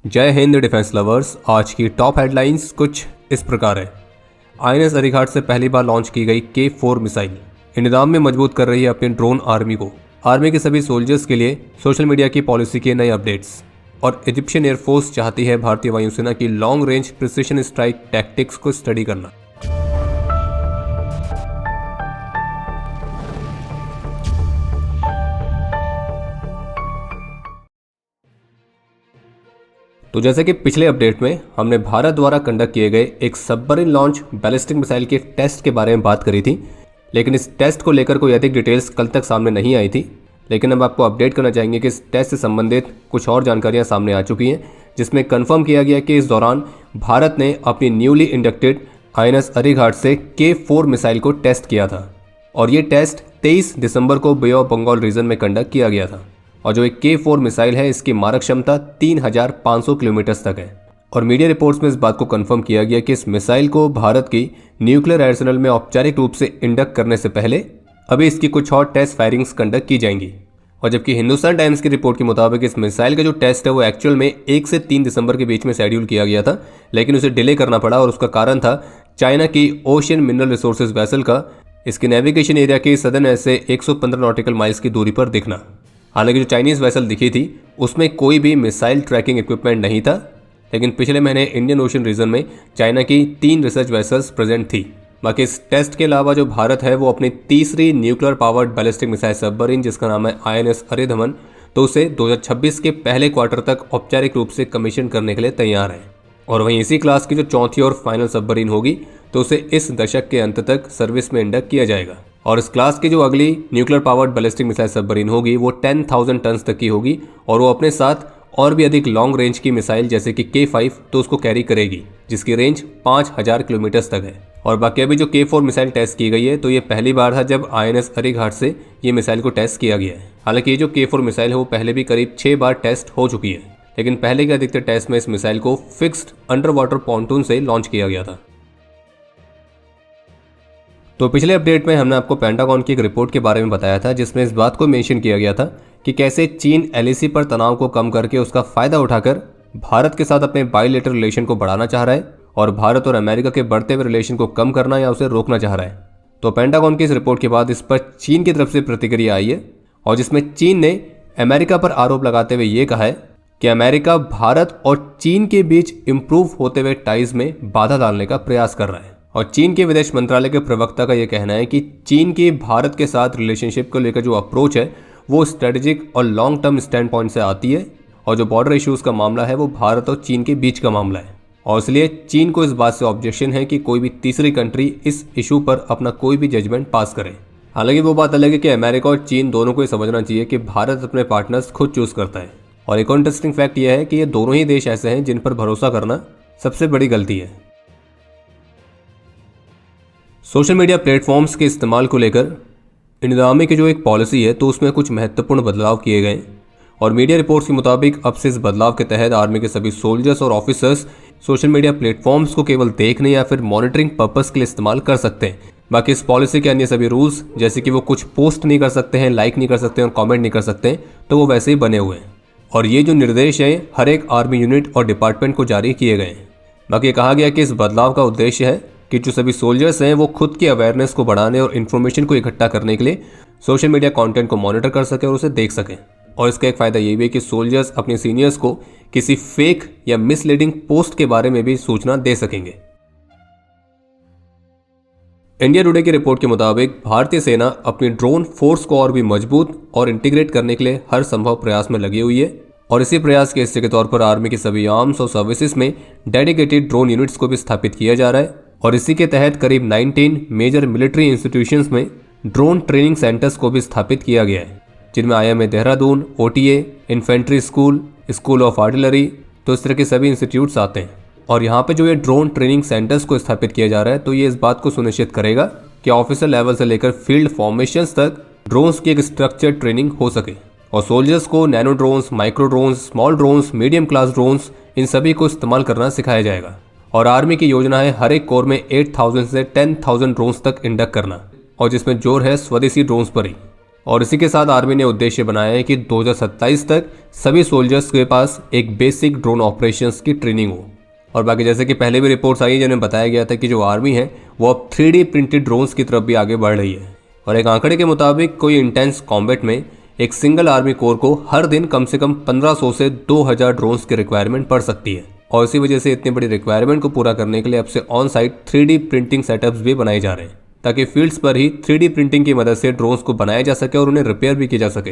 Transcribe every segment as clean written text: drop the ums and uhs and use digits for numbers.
जय Hind defence lovers. आज की टॉप हेडलाइंस कुछ इस प्रकार है। आईएनएस अरिघाट से पहली बार लॉन्च की गई K4 मिसाइल निज़ाम में मजबूत कर रही है अपनी ड्रोन आर्मी को। आर्मी के सभी सोल्जर्स के लिए सोशल मीडिया की पॉलिसी के नए अपडेट्स। और इजिप्शियन एयरफोर्स चाहती है भारतीय वायुसेना की long range precision strike tactics को स्टडी करना। तो जैसे कि पिछले अपडेट में हमने भारत द्वारा कंडक्ट किए गए एक सबमरीन लॉन्च बैलिस्टिक मिसाइल के टेस्ट के बारे में बात करी थी, लेकिन इस टेस्ट को लेकर कोई अधिक डिटेल्स कल तक सामने नहीं आई थी। लेकिन अब आपको अपडेट करना चाहेंगे कि इस टेस्ट से संबंधित कुछ और जानकारियां सामने आ चुकी हैं, जिसमें कंफर्म किया गया कि इस दौरान भारत ने अपनी न्यूली इंडक्टेड आईएनएस अरिघाट से K4 मिसाइल को टेस्ट किया था। और ये टेस्ट 23 दिसंबर को बे ऑफ बंगाल रीजन में कंडक्ट किया गया था। और जो एक K4 मिसाइल है, इसकी मारक क्षमता 3500 किलोमीटर तक है। और मीडिया रिपोर्ट्स में इस बात को कंफर्म किया गया कि इस मिसाइल को भारत की न्यूक्लियर आर्सेनल में औपचारिक रूप से इंडक्ट करने से पहले अभी इसकी कुछ और टेस्ट फायरिंग्स कंडक्ट की जाएंगी। और जबकि हिंदुस्तान टाइम्स की रिपोर्ट के मुताबिक इस मिसाइल का जो टेस्ट है वो एक्चुअल में 1 से 3 दिसंबर के बीच में शेड्यूल किया गया था, लेकिन उसे डिले करना पड़ा। और उसका कारण था चाइना की ओशियन मिनरल रिसोर्सेज वेसल का इसके नेविगेशन एरिया के सदर्न एज से 115 नॉटिकल माइल्स की दूरी पर दिखना। हालांकि जो चाइनीज़ वेसल दिखी थी उसमें कोई भी मिसाइल ट्रैकिंग इक्विपमेंट नहीं था, लेकिन पिछले महीने इंडियन ओशन रीजन में चाइना की 3 रिसर्च वेसल्स प्रेजेंट थी। बाकी इस टेस्ट के अलावा जो भारत है वो अपनी तीसरी nuclear powered ballistic missile submarine, जिसका नाम है आईएनएस अरिधमन, तो उसे 2026 के पहले क्वार्टर तक औपचारिक रूप से कमीशन करने के लिए तैयार है। और वहीं इसी क्लास की जो चौथी और फाइनल सबमरीन होगी तो उसे इस दशक के अंत तक सर्विस में इंडक्ट किया जाएगा। और इस क्लास की जो अगली nuclear powered ballistic missile submarine होगी वो 10,000 टन तक की होगी, और वो अपने साथ और भी अधिक लॉन्ग रेंज की मिसाइल जैसे कि K5 तो उसको कैरी करेगी, जिसकी रेंज 5000 किलोमीटर तक है। और बाकी अभी जो K4 मिसाइल टेस्ट की गई है तो ये पहली बार था जब आईएनएस अरिघाट से ये मिसाइल को टेस्ट किया गया है। हालांकि ये जो K4 मिसाइल है वो पहले भी करीब 6 बार टेस्ट हो चुकी है, लेकिन पहले के अधिकतर टेस्ट में इस मिसाइल को फिक्स्ड अंडर वाटर पॉन्टून से लॉन्च किया गया था। तो पिछले अपडेट में हमने आपको पेंटागन की एक रिपोर्ट के बारे में बताया था, जिसमें इस बात को मेंशन किया गया था कि कैसे चीन एलएसी पर तनाव को कम करके उसका फायदा उठाकर भारत के साथ अपने बायलैटरल रिलेशन को बढ़ाना चाह रहा है, और भारत और अमेरिका के बढ़ते हुए रिलेशन को कम करना या उसे रोकना चाह रहा है। तो पेंटागन की इस रिपोर्ट के बाद इस पर चीन की तरफ से प्रतिक्रिया आई है, और जिसमें चीन ने अमेरिका पर आरोप लगाते हुए ये कहा है कि अमेरिका भारत और चीन के बीच इंप्रूव होते हुए टाइज में बाधा डालने का प्रयास कर रहा है। और चीन के विदेश मंत्रालय के प्रवक्ता का यह कहना है कि चीन की भारत के साथ रिलेशनशिप को लेकर जो अप्रोच है वो स्ट्रेटेजिक और लॉन्ग टर्म स्टैंड पॉइंट से आती है, और जो बॉर्डर इश्यूज का मामला है वो भारत और चीन के बीच का मामला है। और इसलिए चीन को इस बात से ऑब्जेक्शन है कि कोई भी तीसरी कंट्री इस इशू पर अपना कोई भी जजमेंट पास करे। हालांकि वो बात अलग है कि अमेरिका और चीन दोनों को ये समझना चाहिए कि भारत अपने पार्टनर्स खुद चूज करता है। और एक और इंटरेस्टिंग फैक्ट यह है कि ये दोनों ही देश ऐसे हैं जिन पर भरोसा करना सबसे बड़ी गलती है। सोशल मीडिया प्लेटफॉर्म्स के इस्तेमाल को लेकर इंडियन आर्मी की जो एक पॉलिसी है तो उसमें कुछ महत्वपूर्ण बदलाव किए गए। और मीडिया रिपोर्ट्स के मुताबिक अब से इस बदलाव के तहत आर्मी के सभी सोल्जर्स और ऑफिसर्स सोशल मीडिया प्लेटफॉर्म्स को केवल देखने या फिर मॉनिटरिंग पर्पस के लिए इस्तेमाल कर सकते हैं। बाकी इस पॉलिसी के अन्य सभी रूल्स, जैसे कि वो कुछ पोस्ट नहीं कर सकते हैं, लाइक नहीं कर सकते हैं और कॉमेंट नहीं कर सकते हैं, तो वो वैसे ही बने हुए हैं। और ये जो निर्देश हैं हर एक आर्मी यूनिट और डिपार्टमेंट को जारी किए गए हैं। बाकी कहा गया कि इस बदलाव का उद्देश्य है कि जो सभी सोल्जर्स हैं वो खुद की अवेयरनेस को बढ़ाने और इन्फॉर्मेशन को इकट्ठा करने के लिए सोशल मीडिया कंटेंट को मॉनिटर कर सकें और उसे देख सकें। और इसका एक फ़ायदा ये भी है कि सोल्जर्स अपने सीनियर्स को किसी फेक या मिसलीडिंग पोस्ट के बारे में भी सूचना दे सकेंगे। इंडिया टुडे की रिपोर्ट के मुताबिक भारतीय सेना अपनी ड्रोन फोर्स को और भी मजबूत और इंटीग्रेट करने के लिए हर संभव प्रयास में लगी हुई है। और इसी प्रयास के हिस्से के तौर पर आर्मी के सभी आर्म्स और सर्विसेज में डेडिकेटेड ड्रोन यूनिट्स को भी स्थापित किया जा रहा है। और इसी के तहत करीब 19 मेजर मिलिट्री इंस्टीट्यूशंस में ड्रोन ट्रेनिंग सेंटर्स को भी स्थापित किया गया है, जिनमें IMA Dehradun, OTA, infantry school, school of artillery, तो इस तरह के सभी इंस्टीट्यूट्स आते हैं। और यहाँ पे जो ये ड्रोन ट्रेनिंग सेंटर्स को स्थापित किया जा रहा है तो ये इस बात को सुनिश्चित करेगा कि ऑफिसर लेवल से लेकर फील्ड फॉर्मेशंस तक ड्रोन्स की एक स्ट्रक्चर्ड ट्रेनिंग हो सके। और सोल्जर्स को nano drones, micro drones, small drones, medium class drones, इन सभी को इस्तेमाल करना सिखाया जाएगा। और आर्मी की योजना है हर एक कोर में 8,000 से 10,000 ड्रोन्स तक इंडक्ट करना, और जिसमें जोर है स्वदेशी ड्रोन्स पर ही। और इसी के साथ आर्मी ने उद्देश्य बनाया है कि 2027 तक सभी सोल्जर्स के पास एक बेसिक ड्रोन ऑपरेशंस की ट्रेनिंग हो। और बाकी जैसे कि पहले भी रिपोर्ट्स आई जिन्हें बताया गया था कि जो आर्मी है वो अब 3D प्रिंटेड ड्रोन्स की तरफ भी आगे बढ़ रही है। और एक आंकड़े के मुताबिक कोई इंटेंस कॉम्बैट में एक सिंगल आर्मी कोर को हर दिन कम से कम 1500 से 2000 ड्रोन्स की रिक्वायरमेंट पड़ सकती है। और इसी वजह से इतनी बड़ी रिक्वायरमेंट को पूरा करने के लिए अब से on site 3D printing setups भी बनाए जा रहे हैं, ताकि फील्ड्स पर ही 3D प्रिंटिंग की मदद से ड्रोन्स को बनाया जा सके और उन्हें रिपेयर भी किया जा सके।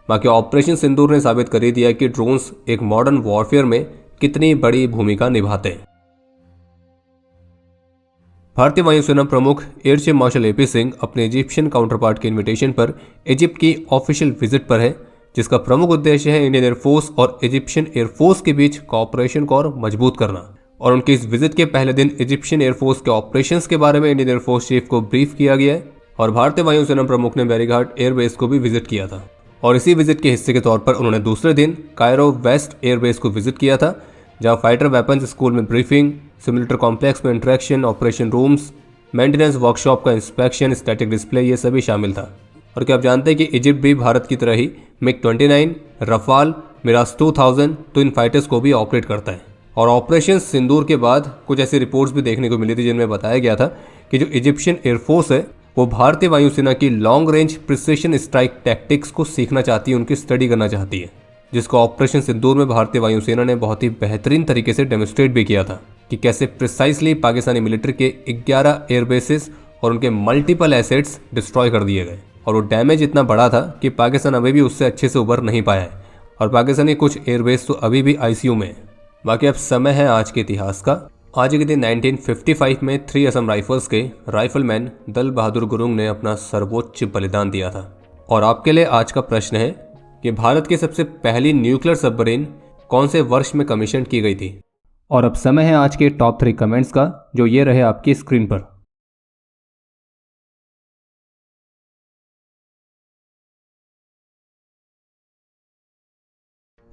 बाकी ऑपरेशन सिंदूर ने साबित कर ही दिया कि ड्रोन्स एक मॉडर्न वॉरफेयर में कितनी बड़ी भूमिका निभाते हैं। भारतीय वायुसेना प्रमुख air chief marshal AP Singh अपने इजिप्शियन काउंटरपार्ट के इनविटेशन पर इजिप्ट की ऑफिशियल विजिट पर है, जिसका प्रमुख उद्देश्य है इंडियन एयरफोर्स और इजिप्शियन एयरफोर्स के बीच कोऑपरेशन को और मजबूत करना। और उनकी इस विजिट के पहले दिन इजिप्शियन एयरफोर्स के ऑपरेशंस के बारे में इंडियन एयरफोर्स चीफ को ब्रीफ किया गया है। और भारतीय वायुसेना प्रमुख ने बैरीघाट एयरबेस को भी विजिट किया था। और इसी विजिट के हिस्से के तौर पर उन्होंने दूसरे दिन कायरो वेस्ट एयरबेस को विजिट किया था, जहां फाइटर वेपन्स स्कूल में ब्रीफिंग, सिमुलेटर कॉम्प्लेक्स में interaction, operation rooms, maintenance workshop का इंस्पेक्शन, स्टैटिक डिस्प्ले, ये सभी शामिल था। और क्या आप जानते हैं कि इजिप्ट भी भारत की तरह ही MiG-29, Rafale, Mirage 2000 twin fighters को भी ऑपरेट करता है। और ऑपरेशन सिंदूर के बाद कुछ ऐसी रिपोर्ट्स भी देखने को मिली थी जिनमें बताया गया था कि जो इजिप्शियन एयरफोर्स है वो भारतीय वायुसेना की long range precision strike tactics को सीखना चाहती है, उनकी स्टडी करना चाहती है, जिसको ऑपरेशन सिंदूर में भारतीय वायुसेना ने बहुत ही बेहतरीन तरीके से डेमोन्स्ट्रेट भी किया था कि कैसे प्रिसाइसली पाकिस्तानी मिलिट्री के 11 एयरबेसेस और उनके मल्टीपल एसेट्स डिस्ट्रॉय कर दिए गए। और वो डैमेज इतना बड़ा था कि पाकिस्तान अभी भी उससे अच्छे से उबर नहीं पाया है और पाकिस्तानी कुछ एयरबेस तो अभी भी ICU में है। बाकी अब समय है आज के इतिहास का। आज के दिन 1955 में 3 असम राइफल्स के राइफलमैन दल बहादुर गुरुंग ने अपना सर्वोच्च बलिदान दिया था। और आपके लिए आज का प्रश्न है कि भारत की सबसे पहली न्यूक्लियर सबमरीन कौन से वर्ष में कमीशन की गई थी। और अब समय है आज के टॉप 3 कमेंट्स का, जो ये रहे आपकी स्क्रीन पर।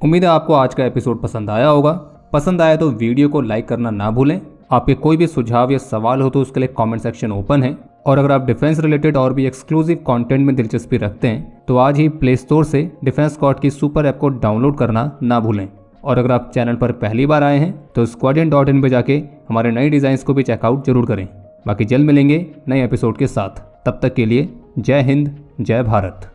उम्मीद है आपको आज का एपिसोड पसंद आया होगा। पसंद आया तो वीडियो को लाइक करना ना भूलें। आपके कोई भी सुझाव या सवाल हो तो उसके लिए कमेंट सेक्शन ओपन है। और अगर आप डिफेंस रिलेटेड और भी एक्सक्लूसिव कंटेंट में दिलचस्पी रखते हैं तो आज ही प्ले स्टोर से डिफेंस स्क्वाड की सुपर ऐप को डाउनलोड करना ना भूलें। और अगर आप चैनल पर पहली बार आए हैं तो squadron.in पे जाके हमारे नए डिज़ाइंस को भी चेकआउट जरूर करें। बाकी जल्द मिलेंगे नए एपिसोड के साथ। तब तक के लिए जय हिंद, जय भारत।